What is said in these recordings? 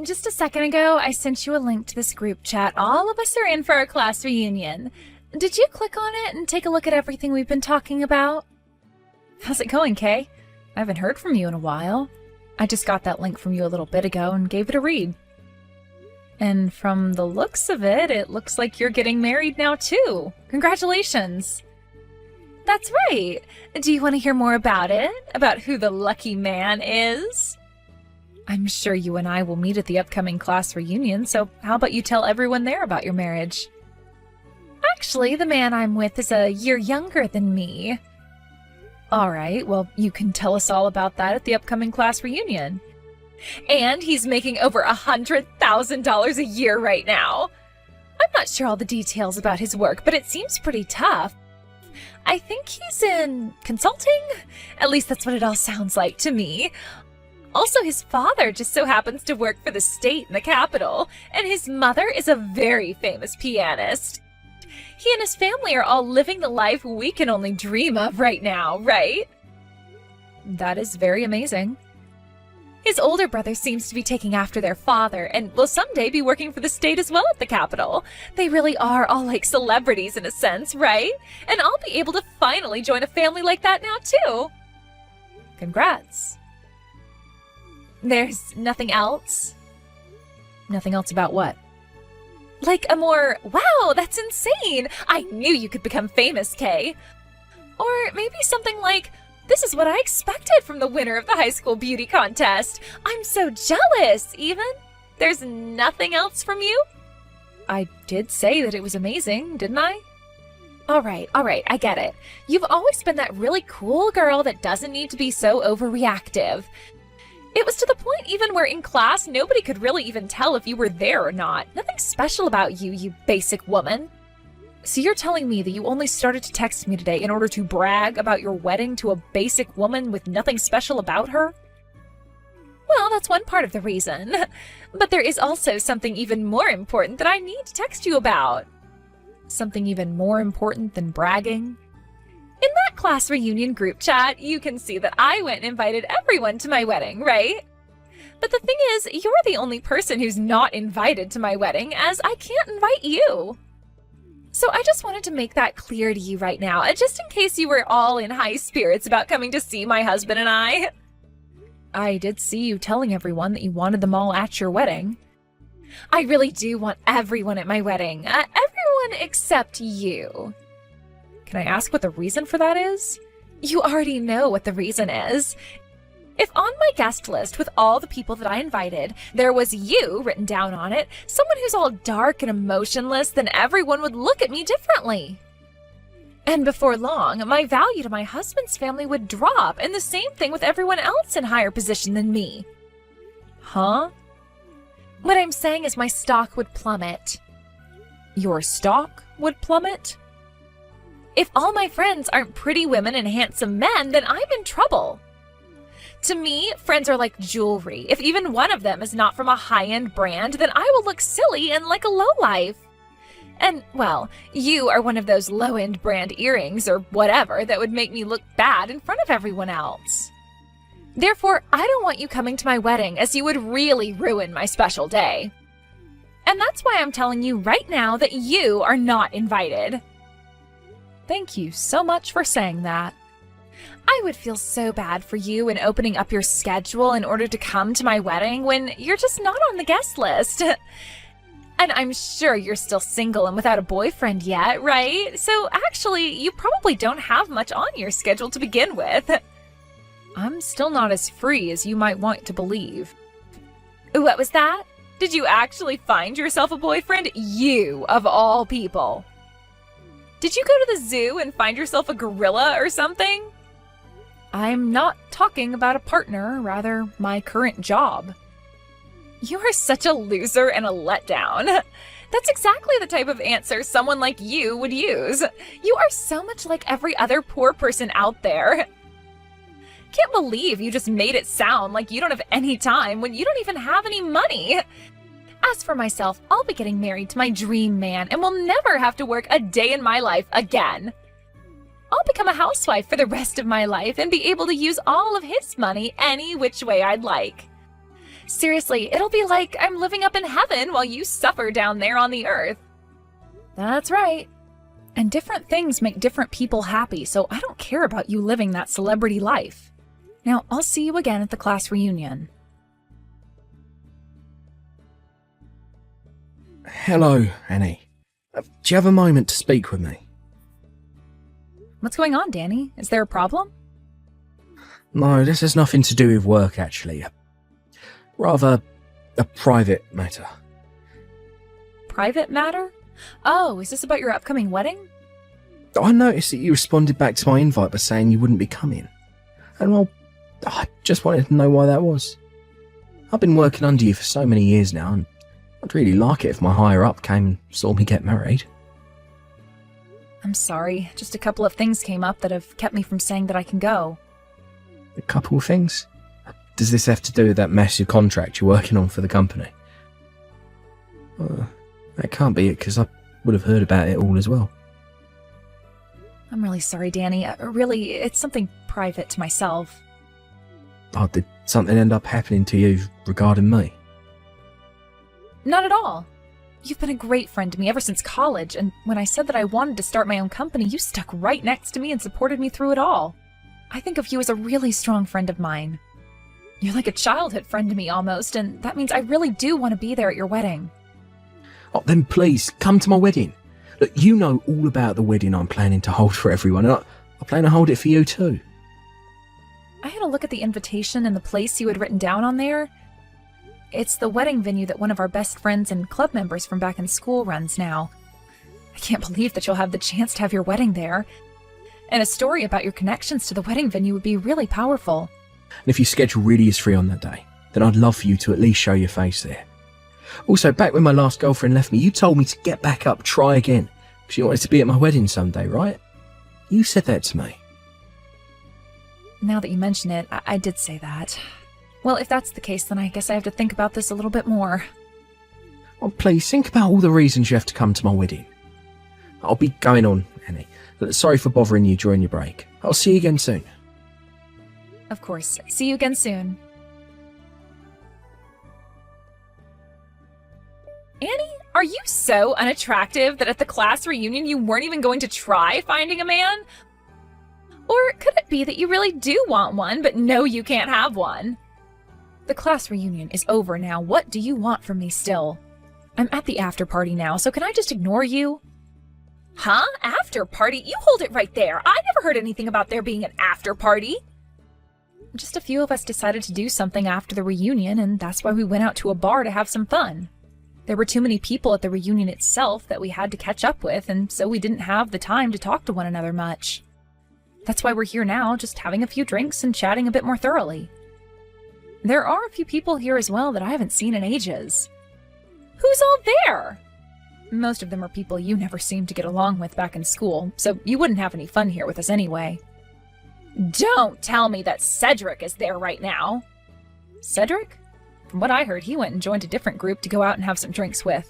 Just a second ago, I sent you a link to this group chat. All of us are in for our class reunion. Did you click on it and take a look at everything we've been talking about? How's it going, Kay? I haven't heard from you in a while. I just got that link from you a little bit ago and gave it a read. And from the looks of it, it looks like you're getting married now too. Congratulations. That's right. Do you want to hear more about it? About who the lucky man is? I'm sure you and I will meet at the upcoming class reunion, so how about you tell everyone there about your marriage? Actually, the man I'm with is a year younger than me. All right, well, you can tell us all about that at the upcoming class reunion. And he's making over $100,000 a year right now. I'm not sure all the details about his work, but it seems pretty tough. I think he's in consulting. At least that's what it all sounds like to me. Also, his father just so happens to work for the state in the capital, and his mother is a very famous pianist. He and his family are all living the life we can only dream of right now, right? That is very amazing. His older brother seems to be taking after their father and will someday be working for the state as well at the capital. They really are all like celebrities in a sense, right? And I'll be able to finally join a family like that now too. Congrats. There's nothing else? Nothing else about what? Like a more, wow, that's insane! I knew you could become famous, Kay. Or maybe something like, this is what I expected from the winner of the high school beauty contest. I'm so jealous, even. There's nothing else from you? I did say that it was amazing, didn't I? All right, I get it. You've always been that really cool girl that doesn't need to be so overreactive. It was to the point even where in class, nobody could really even tell if you were there or not. Nothing special about you, you basic woman. So you're telling me that you only started to text me today in order to brag about your wedding to a basic woman with nothing special about her? Well, that's one part of the reason. But there is also something even more important that I need to text you about. Something even more important than bragging? In that class reunion group chat, you can see that I went and invited everyone to my wedding, right? But the thing is, you're the only person who's not invited to my wedding, as I can't invite you. So I just wanted to make that clear to you right now, just in case you were all in high spirits about coming to see my husband and I. I did see you telling everyone that you wanted them all at your wedding. I really do want everyone at my wedding, everyone except you. Can I ask what the reason for that is? You already know what the reason is. If on my guest list with all the people that I invited, there was you written down on it, someone who's all dark and emotionless, then everyone would look at me differently. And before long, my value to my husband's family would drop, and the same thing with everyone else in higher position than me. Huh? What I'm saying is my stock would plummet. Your stock would plummet? If all my friends aren't pretty women and handsome men, then I'm in trouble. To me, friends are like jewelry. If even one of them is not from a high-end brand, then I will look silly and like a lowlife. And, well, you are one of those low-end brand earrings or whatever that would make me look bad in front of everyone else. Therefore, I don't want you coming to my wedding, as you would really ruin my special day. And that's why I'm telling you right now that you are not invited. Thank you so much for saying that. I would feel so bad for you in opening up your schedule in order to come to my wedding when you're just not on the guest list. And I'm sure you're still single and without a boyfriend yet, right? So actually, you probably don't have much on your schedule to begin with. I'm still not as free as you might want to believe. What was that? Did you actually find yourself a boyfriend? You, of all people. Did you go to the zoo and find yourself a gorilla or something? I'm not talking about a partner, rather my current job. You are such a loser and a letdown. That's exactly the type of answer someone like you would use. You are so much like every other poor person out there. Can't believe you just made it sound like you don't have any time when you don't even have any money. As for myself, I'll be getting married to my dream man and will never have to work a day in my life again. I'll become a housewife for the rest of my life and be able to use all of his money any which way I'd like. Seriously, it'll be like I'm living up in heaven while you suffer down there on the earth. That's right. And different things make different people happy, so I don't care about you living that celebrity life. Now, I'll see you again at the class reunion. Hello, Annie. Do you have a moment to speak with me? What's going on, Danny? Is there a problem? No, this has nothing to do with work, actually. Rather, a private matter. Private matter? Oh, is this about your upcoming wedding? I noticed that you responded back to my invite by saying you wouldn't be coming. And well, I just wanted to know why that was. I've been working under you for so many years now, and I'd really like it if my higher-up came and saw me get married. I'm sorry, just a couple of things came up that have kept me from saying that I can go. A couple of things? Does this have to do with that massive contract you're working on for the company? That can't be it, because I would have heard about it all as well. I'm really sorry, Danny. Really, it's something private to myself. Oh, did something end up happening to you regarding me? Not at all. You've been a great friend to me ever since college, and when I said that I wanted to start my own company, you stuck right next to me and supported me through it all. I think of you as a really strong friend of mine. You're like a childhood friend to me almost, and that means I really do want to be there at your wedding. Oh, then please, come to my wedding. Look, you know all about the wedding I'm planning to hold for everyone, and I plan to hold it for you too. I had a look at the invitation and the place you had written down on there. It's the wedding venue that one of our best friends and club members from back in school runs now. I can't believe that you'll have the chance to have your wedding there. And a story about your connections to the wedding venue would be really powerful. And if your schedule really is free on that day, then I'd love for you to at least show your face there. Also, back when my last girlfriend left me, you told me to get back up, try again, because you wanted to be at my wedding someday, right? You said that to me. Now that you mention it, I did say that. Well, if that's the case, then I guess I have to think about this a little bit more. Oh, please, think about all the reasons you have to come to my wedding. I'll be going on, Annie. Sorry for bothering you during your break. I'll see you again soon. Of course. See you again soon. Annie, are you so unattractive that at the class reunion you weren't even going to try finding a man? Or could it be that you really do want one, but know you can't have one? The class reunion is over now. What do you want from me still? I'm at the after party now, so can I just ignore you? Huh? After party? You hold it right there. I never heard anything about there being an after party. Just a few of us decided to do something after the reunion, and that's why we went out to a bar to have some fun. There were too many people at the reunion itself that we had to catch up with, and so we didn't have the time to talk to one another much. That's why we're here now, just having a few drinks and chatting a bit more thoroughly. There are a few people here as well that I haven't seen in ages. Who's all there? Most of them are people you never seemed to get along with back in school, so you wouldn't have any fun here with us anyway. Don't tell me that Cedric is there right now. Cedric? From what I heard, he went and joined a different group to go out and have some drinks with.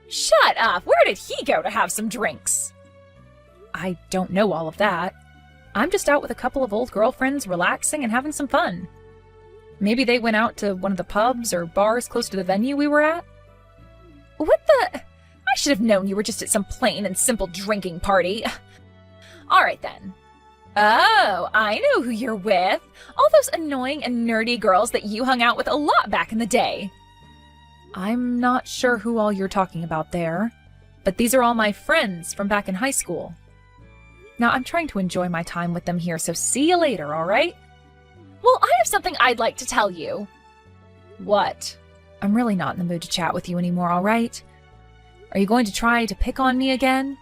Shut up! Where did he go to have some drinks? I don't know all of that. I'm just out with a couple of old girlfriends relaxing and having some fun. Maybe they went out to one of the pubs or bars close to the venue we were at. What the? I should have known you were just at some plain and simple drinking party. All right then. Oh, I know who you're with. All those annoying and nerdy girls that you hung out with a lot back in the day. I'm not sure who all you're talking about there, but these are all my friends from back in high school. Now, I'm trying to enjoy my time with them here, so see you later, all right? Well, I have something I'd like to tell you. What? I'm really not in the mood to chat with you anymore, all right? Are you going to try to pick on me again?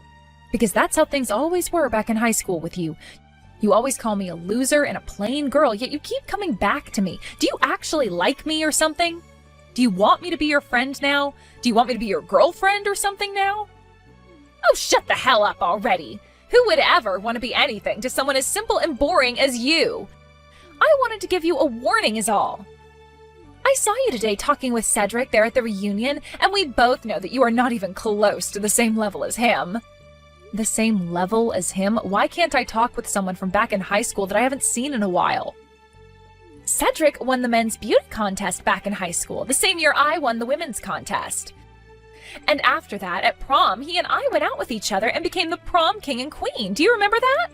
Because that's how things always were back in high school with you. You always call me a loser and a plain girl, yet you keep coming back to me. Do you actually like me or something? Do you want me to be your friend now? Do you want me to be your girlfriend or something now? Oh, shut the hell up already. Who would ever want to be anything to someone as simple and boring as you? I wanted to give you a warning is all. I saw you today talking with Cedric there at the reunion, and we both know that you are not even close to the same level as him. The same level as him? Why can't I talk with someone from back in high school that I haven't seen in a while? Cedric won the men's beauty contest back in high school, the same year I won the women's contest. And after that, at prom, he and I went out with each other and became the prom king and queen. Do you remember that?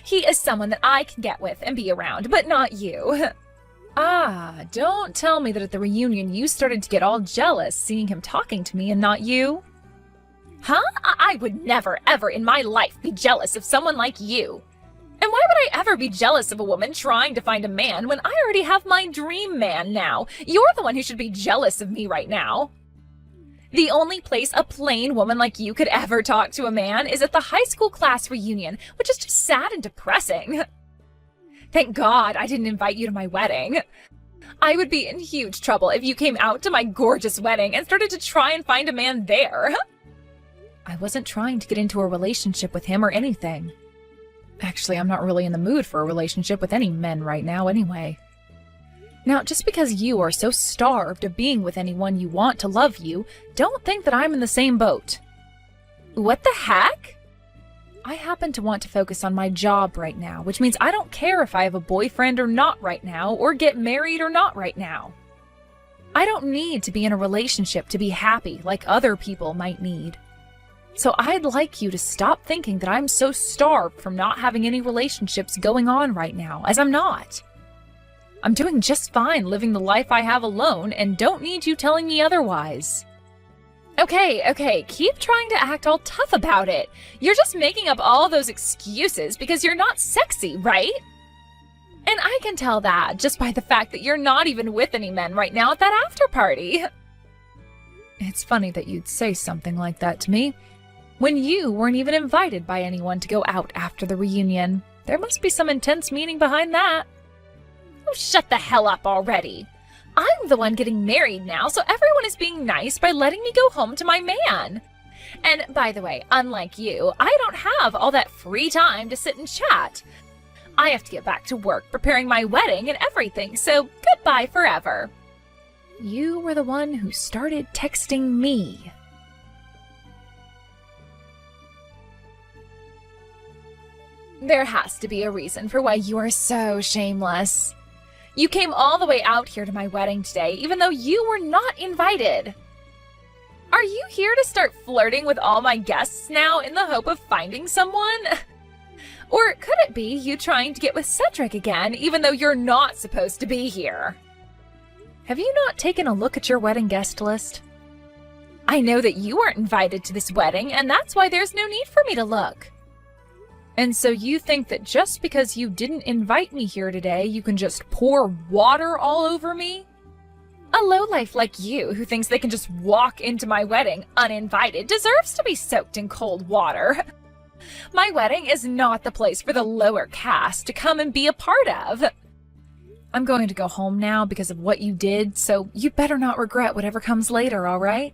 He is someone that I can get with and be around, but not you. Ah, don't tell me that at the reunion you started to get all jealous seeing him talking to me and not you. Huh? I would never, ever in my life be jealous of someone like you. And why would I ever be jealous of a woman trying to find a man when I already have my dream man now? You're the one who should be jealous of me right now. The only place a plain woman like you could ever talk to a man is at the high school class reunion, which is just sad and depressing. Thank God I didn't invite you to my wedding. I would be in huge trouble if you came out to my gorgeous wedding and started to try and find a man there. I wasn't trying to get into a relationship with him or anything. Actually, I'm not really in the mood for a relationship with any men right now anyway. Now, just because you are so starved of being with anyone you want to love you, don't think that I'm in the same boat. What the heck? I happen to want to focus on my job right now, which means I don't care if I have a boyfriend or not right now, or get married or not right now. I don't need to be in a relationship to be happy like other people might need. So I'd like you to stop thinking that I'm so starved from not having any relationships going on right now, as I'm not. I'm doing just fine living the life I have alone and don't need you telling me otherwise. Okay, keep trying to act all tough about it. You're just making up all those excuses because you're not sexy, right? And I can tell that just by the fact that you're not even with any men right now at that after party. It's funny that you'd say something like that to me, when you weren't even invited by anyone to go out after the reunion. There must be some intense meaning behind that. Oh, shut the hell up already. I'm the one getting married now, so everyone is being nice by letting me go home to my man. And by the way, unlike you, I don't have all that free time to sit and chat. I have to get back to work preparing my wedding and everything, so goodbye forever. You were the one who started texting me. There has to be a reason for why you are so shameless. You came all the way out here to my wedding today, even though you were not invited. Are you here to start flirting with all my guests now in the hope of finding someone? Or could it be you trying to get with Cedric again, even though you're not supposed to be here? Have you not taken a look at your wedding guest list? I know that you weren't invited to this wedding, and that's why there's no need for me to look. And so you think that just because you didn't invite me here today, you can just pour water all over me? A lowlife like you, who thinks they can just walk into my wedding uninvited, deserves to be soaked in cold water. My wedding is not the place for the lower caste to come and be a part of. I'm going to go home now because of what you did, so you better not regret whatever comes later, all right?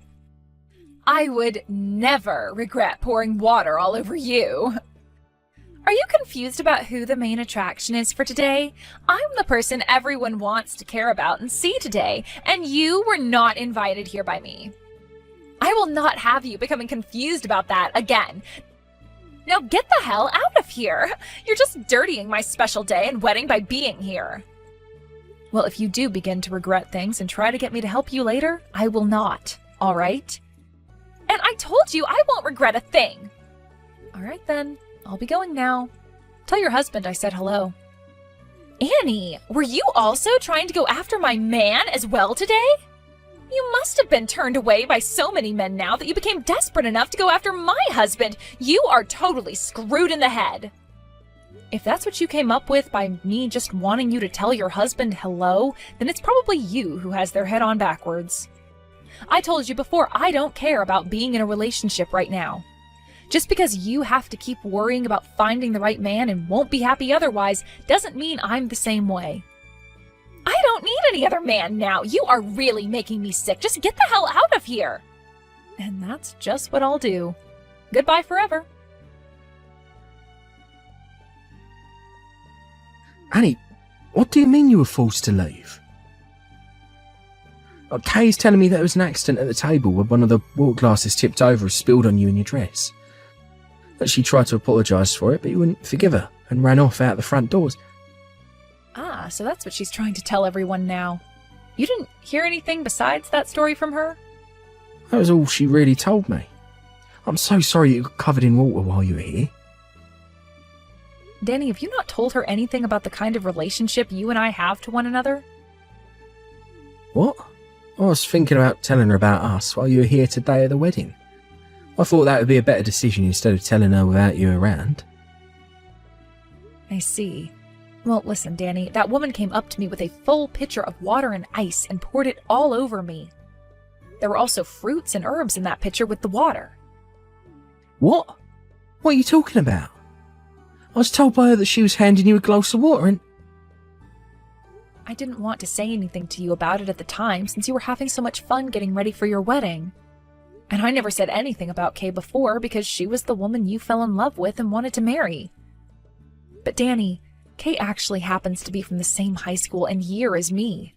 I would never regret pouring water all over you. Are you confused about who the main attraction is for today? I'm the person everyone wants to care about and see today, and you were not invited here by me. I will not have you becoming confused about that again. Now get the hell out of here! You're just dirtying my special day and wedding by being here. Well, if you do begin to regret things and try to get me to help you later, I will not, all right? And I told you I won't regret a thing. All right then. I'll be going now. Tell your husband I said hello. Annie, were you also trying to go after my man as well today? You must have been turned away by so many men now that you became desperate enough to go after my husband. You are totally screwed in the head. If that's what you came up with by me just wanting you to tell your husband hello, then it's probably you who has their head on backwards. I told you before, I don't care about being in a relationship right now. Just because you have to keep worrying about finding the right man and won't be happy otherwise doesn't mean I'm the same way. I don't need any other man now. You are really making me sick. Just get the hell out of here. And that's just what I'll do. Goodbye forever. Annie, what do you mean you were forced to leave? Kay's telling me that there was an accident at the table where one of the water glasses tipped over and spilled on you in your dress. That she tried to apologise for it, but you wouldn't forgive her and ran off out the front doors. Ah, Yeah, so that's what she's trying to tell everyone now. You didn't hear anything besides that story from her? That was all she really told me. I'm so sorry you got covered in water while you were here. Danny, have you not told her anything about the kind of relationship you and I have to one another? What? I was thinking about telling her about us while you were here today at the wedding. I thought that would be a better decision instead of telling her without you around. I see. Well, listen, Danny, that woman came up to me with a full pitcher of water and ice and poured it all over me. There were also fruits and herbs in that pitcher with the water. What? What are you talking about? I was told by her that she was handing you a glass of water and... I didn't want to say anything to you about it at the time since you were having so much fun getting ready for your wedding. And I never said anything about Kay before because she was the woman you fell in love with and wanted to marry. But Danny, Kay actually happens to be from the same high school and year as me.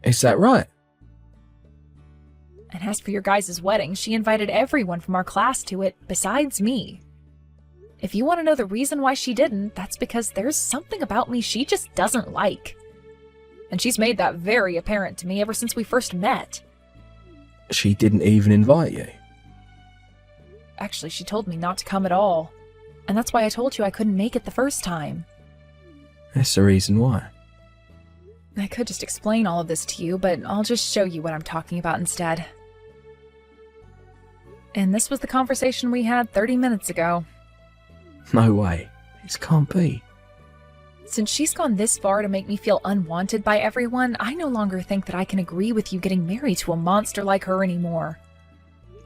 Is that right? And as for your guys' wedding, she invited everyone from our class to it besides me. If you want to know the reason why she didn't, that's because there's something about me she just doesn't like. And she's made that very apparent to me ever since we first met. She didn't even invite you? Actually, she told me not to come at all. And that's why I told you I couldn't make it the first time. That's the reason why. I could just explain all of this to you, but I'll just show you what I'm talking about instead. And this was the conversation we had 30 minutes ago. No way. This can't be. Since she's gone this far to make me feel unwanted by everyone, I no longer think that I can agree with you getting married to a monster like her anymore.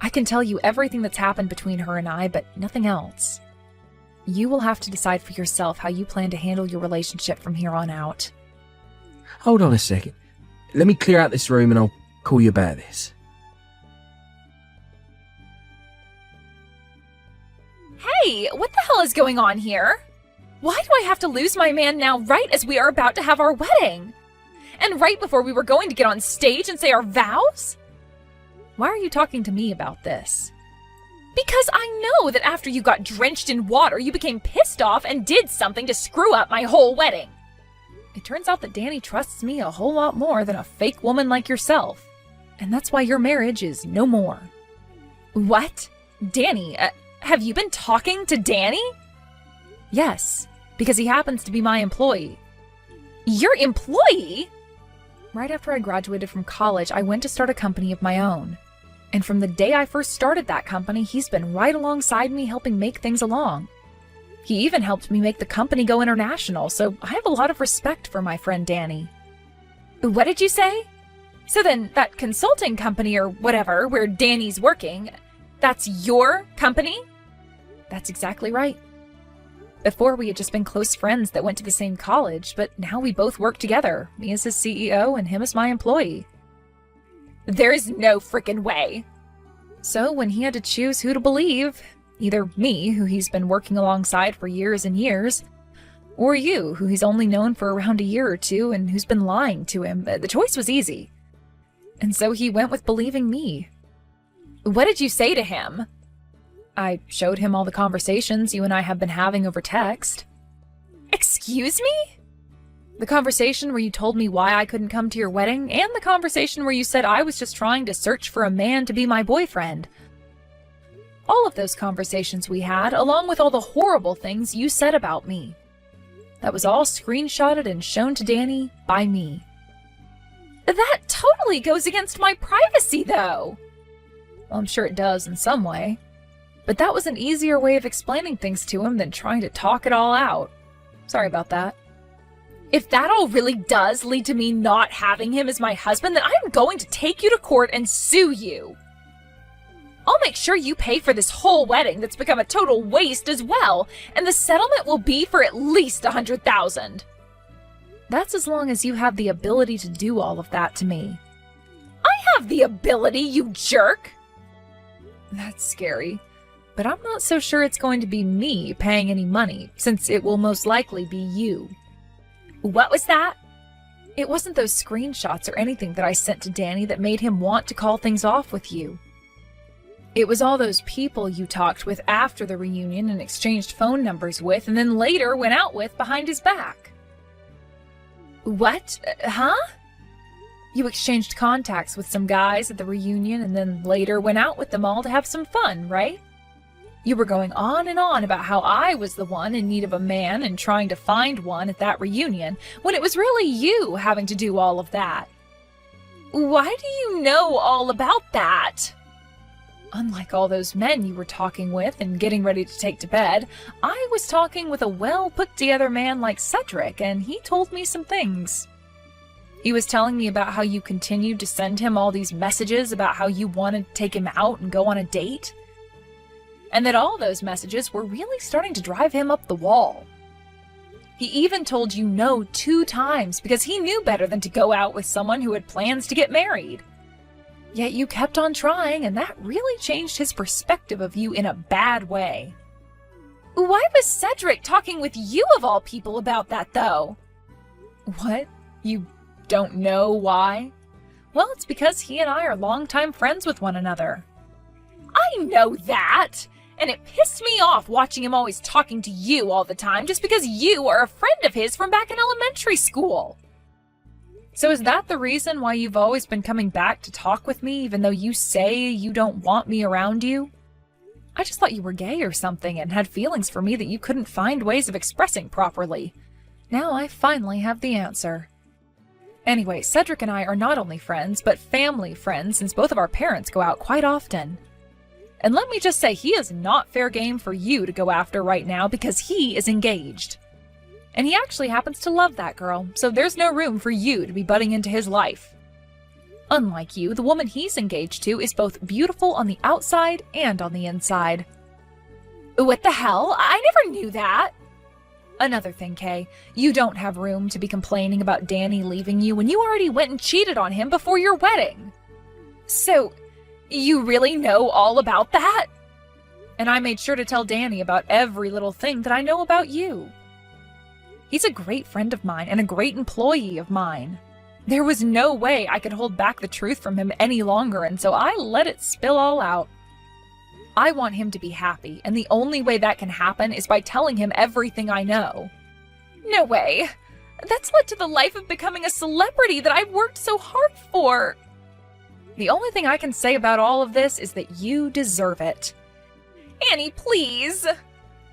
I can tell you everything that's happened between her and I, but nothing else. You will have to decide for yourself how you plan to handle your relationship from here on out. Hold on a second. Let me clear out this room and I'll call you about this. Hey, what the hell is going on here? Why do I have to lose my man now right as we are about to have our wedding? And right before we were going to get on stage and say our vows? Why are you talking to me about this? Because I know that after you got drenched in water, you became pissed off and did something to screw up my whole wedding. It turns out that Danny trusts me a whole lot more than a fake woman like yourself. And that's why your marriage is no more. What? Danny, have you been talking to Danny? Yes, because he happens to be my employee. Your employee? Right after I graduated from college, I went to start a company of my own. And from the day I first started that company, he's been right alongside me helping make things along. He even helped me make the company go international, so I have a lot of respect for my friend Danny. What did you say? So then, that consulting company or whatever, where Danny's working, that's your company? That's exactly right. Before, we had just been close friends that went to the same college, but now we both work together, me as his CEO and him as my employee. There's no frickin' way. So when he had to choose who to believe, either me, who he's been working alongside for years and years, or you, who he's only known for around a year or two and who's been lying to him, the choice was easy. And so he went with believing me. What did you say to him? I showed him all the conversations you and I have been having over text. Excuse me? The conversation where you told me why I couldn't come to your wedding, and the conversation where you said I was just trying to search for a man to be my boyfriend. All of those conversations we had, along with all the horrible things you said about me. That was all screenshotted and shown to Danny by me. That totally goes against my privacy, though. Well, I'm sure it does in some way. But that was an easier way of explaining things to him than trying to talk it all out. Sorry about that. If that all really does lead to me not having him as my husband, then I'm going to take you to court and sue you. I'll make sure you pay for this whole wedding that's become a total waste as well, and the settlement will be for at least $100,000. That's as long as you have the ability to do all of that to me. I have the ability, you jerk! That's scary. But I'm not so sure it's going to be me paying any money, since it will most likely be you. What was that? It wasn't those screenshots or anything that I sent to Danny that made him want to call things off with you. It was all those people you talked with after the reunion and exchanged phone numbers with, and then later went out with behind his back. What? Huh? You exchanged contacts with some guys at the reunion and then later went out with them all to have some fun, right? You were going on and on about how I was the one in need of a man and trying to find one at that reunion, when it was really you having to do all of that. Why do you know all about that? Unlike all those men you were talking with and getting ready to take to bed, I was talking with a well-put-together man like Cedric, and he told me some things. He was telling me about how you continued to send him all these messages about how you wanted to take him out and go on a date. And that all those messages were really starting to drive him up the wall. He even told you no 2 times because he knew better than to go out with someone who had plans to get married. Yet you kept on trying, and that really changed his perspective of you in a bad way. Why was Cedric talking with you of all people about that, though? What? You don't know why? Well, it's because he and I are longtime friends with one another. I know that! And it pissed me off watching him always talking to you all the time just because you are a friend of his from back in elementary school. So is that the reason why you've always been coming back to talk with me even though you say you don't want me around you? I just thought you were gay or something and had feelings for me that you couldn't find ways of expressing properly. Now I finally have the answer. Anyway, Cedric and I are not only friends, but family friends since both of our parents go out quite often. And let me just say, he is not fair game for you to go after right now because he is engaged. And he actually happens to love that girl, so there's no room for you to be butting into his life. Unlike you, the woman he's engaged to is both beautiful on the outside and on the inside. What the hell? I never knew that! Another thing, Kay, you don't have room to be complaining about Danny leaving you when you already went and cheated on him before your wedding. So, you really know all about that? And I made sure to tell Danny about every little thing that I know about you. He's a great friend of mine and a great employee of mine. There was no way I could hold back the truth from him any longer, and so I let it spill all out. I want him to be happy, and the only way that can happen is by telling him everything I know. No way! That's led to the life of becoming a celebrity that I've worked so hard for! The only thing I can say about all of this is that you deserve it. Annie, please!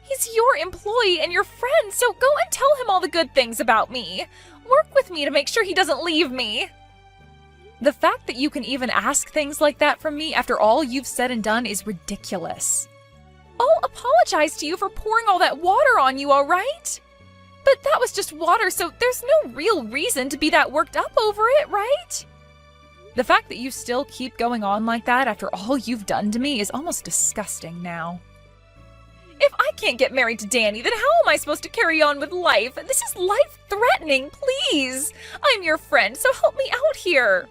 He's your employee and your friend, so go and tell him all the good things about me. Work with me to make sure he doesn't leave me. The fact that you can even ask things like that from me after all you've said and done is ridiculous. I'll apologize to you for pouring all that water on you, all right? But that was just water, so there's no real reason to be that worked up over it, right? The fact that you still keep going on like that after all you've done to me is almost disgusting now. If I can't get married to Danny, then how am I supposed to carry on with life? This is life-threatening, please! I'm your friend, so help me out here!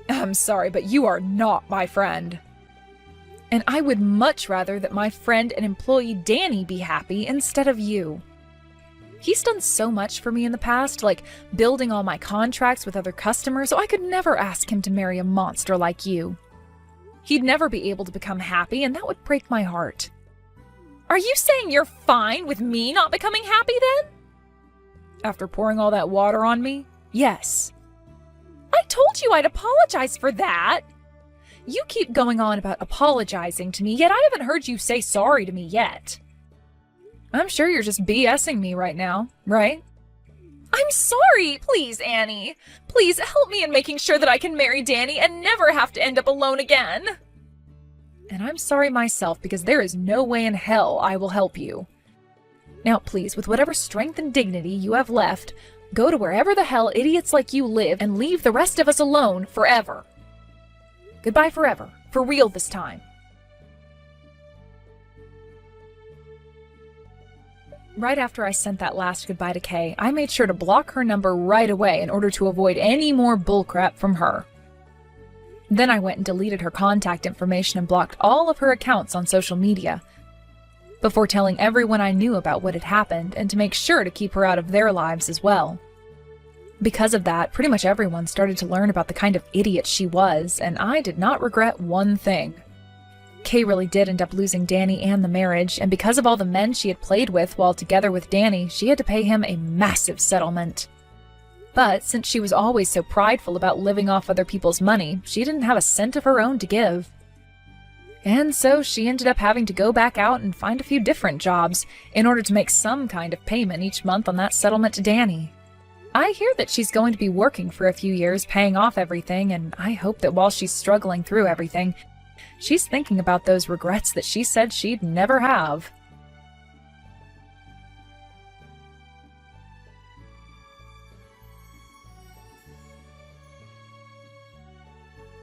I'm sorry, but you are not my friend. And I would much rather that my friend and employee Danny be happy instead of you. He's done so much for me in the past, like building all my contracts with other customers, so I could never ask him to marry a monster like you. He'd never be able to become happy, and that would break my heart. Are you saying you're fine with me not becoming happy then? After pouring all that water on me? Yes. I told you I'd apologize for that. You keep going on about apologizing to me, yet I haven't heard you say sorry to me yet. I'm sure you're just BSing me right now, right? I'm sorry! Please, Annie. Please help me in making sure that I can marry Danny and never have to end up alone again. And I'm sorry myself because there is no way in hell I will help you. Now, please, with whatever strength and dignity you have left, go to wherever the hell idiots like you live and leave the rest of us alone forever. Goodbye forever. For real this time. Right after I sent that last goodbye to Kay, I made sure to block her number right away in order to avoid any more bullcrap from her. Then I went and deleted her contact information and blocked all of her accounts on social media, before telling everyone I knew about what had happened and to make sure to keep her out of their lives as well. Because of that, pretty much everyone started to learn about the kind of idiot she was, and I did not regret one thing. Kay really did end up losing Danny and the marriage, and because of all the men she had played with while together with Danny, she had to pay him a massive settlement. But since she was always so prideful about living off other people's money, she didn't have a cent of her own to give. And so she ended up having to go back out and find a few different jobs in order to make some kind of payment each month on that settlement to Danny. I hear that she's going to be working for a few years paying off everything, and I hope that while she's struggling through everything, she's thinking about those regrets that she said she'd never have.